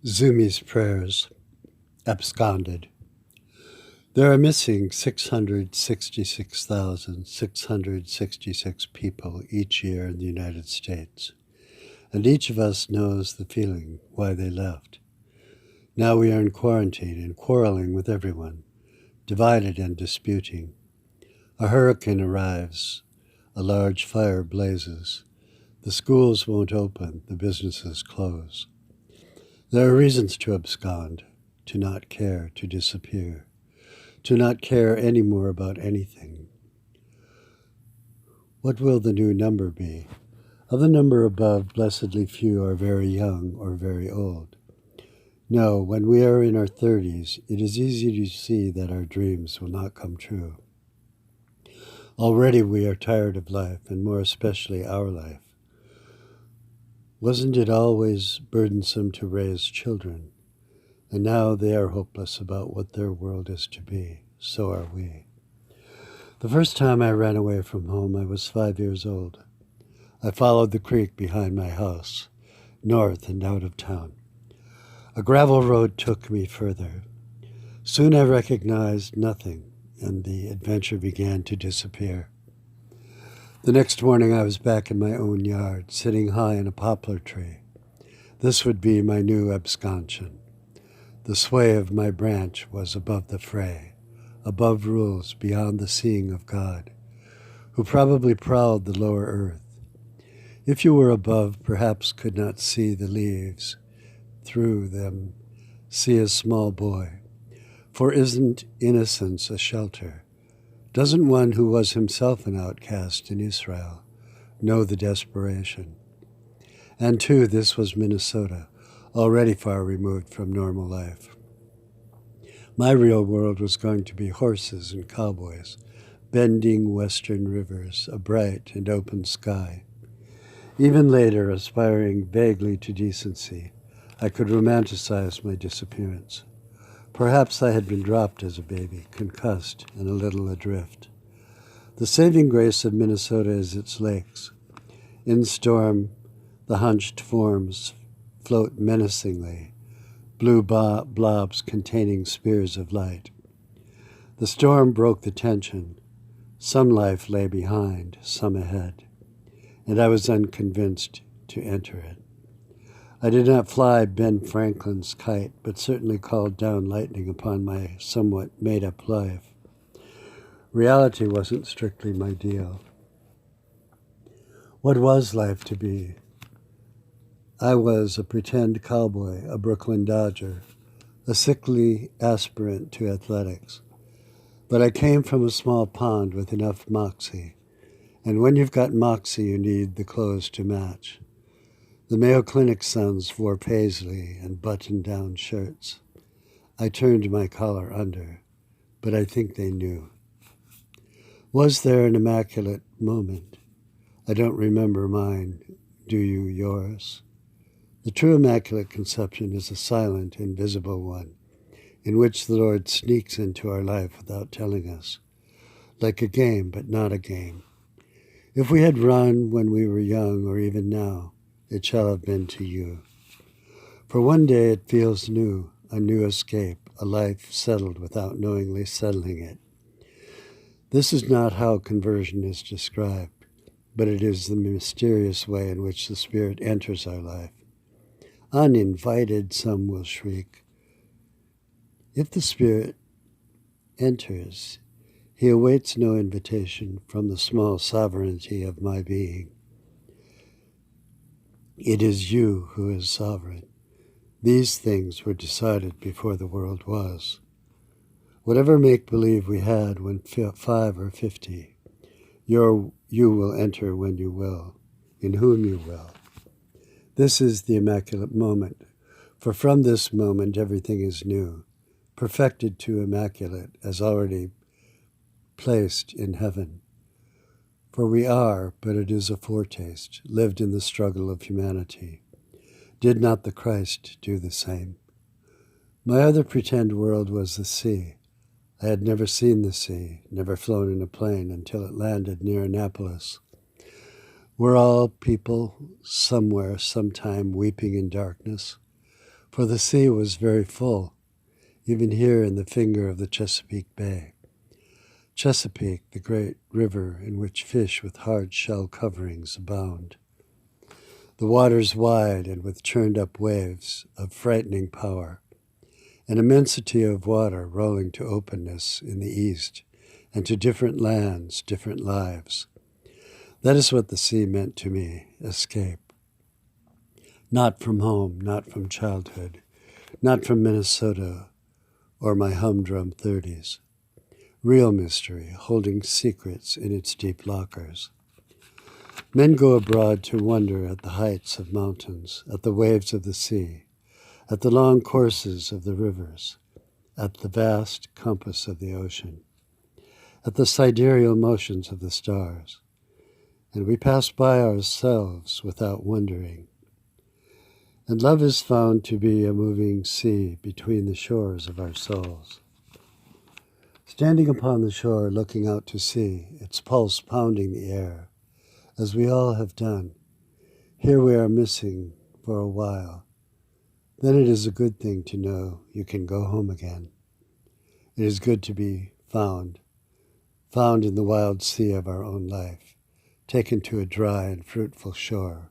Zoomi's prayers, absconded. There are missing 666,666 people each year in the United States, and each of us knows the feeling why they left. Now we are in quarantine and quarreling with everyone, divided and disputing. A hurricane arrives, a large fire blazes. The schools won't open, the businesses close. There are reasons to abscond, to not care, to disappear, to not care any more about anything. What will the new number be? Of the number above, blessedly few are very young or very old. No, when we are in our 30s, it is easy to see that our dreams will not come true. Already we are tired of life, and more especially our life. Wasn't it always burdensome to raise children? And now they are hopeless about what their world is to be. So are we. The first time I ran away from home, I was 5 years old. I followed the creek behind my house, north and out of town. A gravel road took me further. Soon I recognized nothing, and the adventure began to disappear. The next morning I was back in my own yard, sitting high in a poplar tree. This would be my new absconsion. The sway of my branch was above the fray, above rules, beyond the seeing of God, who probably prowled the lower earth. If you were above, perhaps could not see the leaves, through them see a small boy. For isn't innocence a shelter? Doesn't one who was himself an outcast in Israel know the desperation? And too, this was Minnesota, already far removed from normal life. My real world was going to be horses and cowboys, bending western rivers, a bright and open sky. Even later, aspiring vaguely to decency, I could romanticize my disappearance. Perhaps I had been dropped as a baby, concussed and a little adrift. The saving grace of Minnesota is its lakes. In storm, the hunched forms float menacingly, blue blobs containing spears of light. The storm broke the tension. Some life lay behind, some ahead, and I was unconvinced to enter it. I did not fly Ben Franklin's kite, but certainly called down lightning upon my somewhat made-up life. Reality wasn't strictly my deal. What was life to be? I was a pretend cowboy, a Brooklyn Dodger, a sickly aspirant to athletics. But I came from a small pond with enough moxie, and when you've got moxie, you need the clothes to match. The Mayo Clinic sons wore paisley and button-down shirts. I turned my collar under, but I think they knew. Was there an immaculate moment? I don't remember mine. Do you yours? The true Immaculate Conception is a silent, invisible one, in which the Lord sneaks into our life without telling us, like a game, but not a game. If we had run when we were young, or even now, it shall have been to you. For one day it feels new, a new escape, a life settled without knowingly settling it. This is not how conversion is described, but it is the mysterious way in which the Spirit enters our life. Uninvited, some will shriek. If the Spirit enters, he awaits no invitation from the small sovereignty of my being. It is you who is sovereign. These things were decided before the world was. Whatever make-believe we had when 5 or 50, you will enter when you will, in whom you will. This is the immaculate moment, for from this moment everything is new, perfected to immaculate as already placed in heaven. For we are, but it is a foretaste, lived in the struggle of humanity. Did not the Christ do the same? My other pretend world was the sea. I had never seen the sea, never flown in a plane until it landed near Annapolis. We're all people somewhere, sometime, weeping in darkness. For the sea was very full, even here in the finger of the Chesapeake Bay. Chesapeake, the great river in which fish with hard shell coverings abound. The waters wide and with churned-up waves of frightening power, an immensity of water rolling to openness in the east and to different lands, different lives. That is what the sea meant to me, escape. Not from home, not from childhood, not from Minnesota or my humdrum 30s. Real mystery, holding secrets in its deep lockers. Men go abroad to wonder at the heights of mountains, at the waves of the sea, at the long courses of the rivers, at the vast compass of the ocean, at the sidereal motions of the stars, and we pass by ourselves without wondering. And love is found to be a moving sea between the shores of our souls. Standing upon the shore, looking out to sea, its pulse pounding the air, as we all have done, here we are missing for a while. Then it is a good thing to know you can go home again. It is good to be found in the wild sea of our own life, taken to a dry and fruitful shore,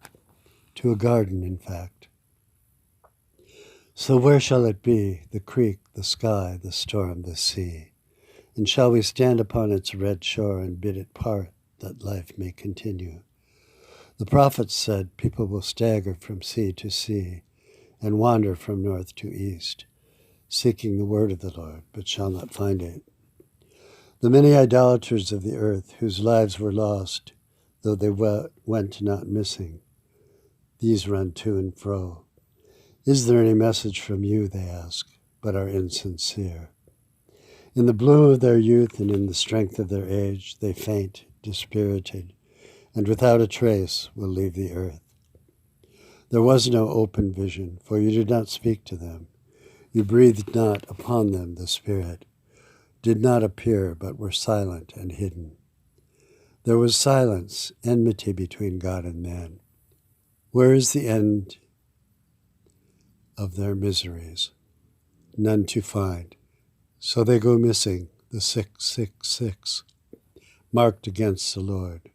to a garden, in fact. So where shall it be, the creek, the sky, the storm, the sea? And shall we stand upon its red shore and bid it part, that life may continue? The prophets said people will stagger from sea to sea and wander from north to east, seeking the word of the Lord, but shall not find it. The many idolaters of the earth, whose lives were lost, though they went not missing, these run to and fro. Is there any message from you, they ask, but are insincere? In the bloom of their youth and in the strength of their age, they faint, dispirited, and without a trace will leave the earth. There was no open vision, for you did not speak to them. You breathed not upon them the Spirit, did not appear, but were silent and hidden. There was silence, enmity between God and man. Where is the end of their miseries? None to find. So they go missing, the 666, marked against the Lord,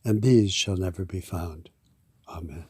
and these shall never be found. Amen.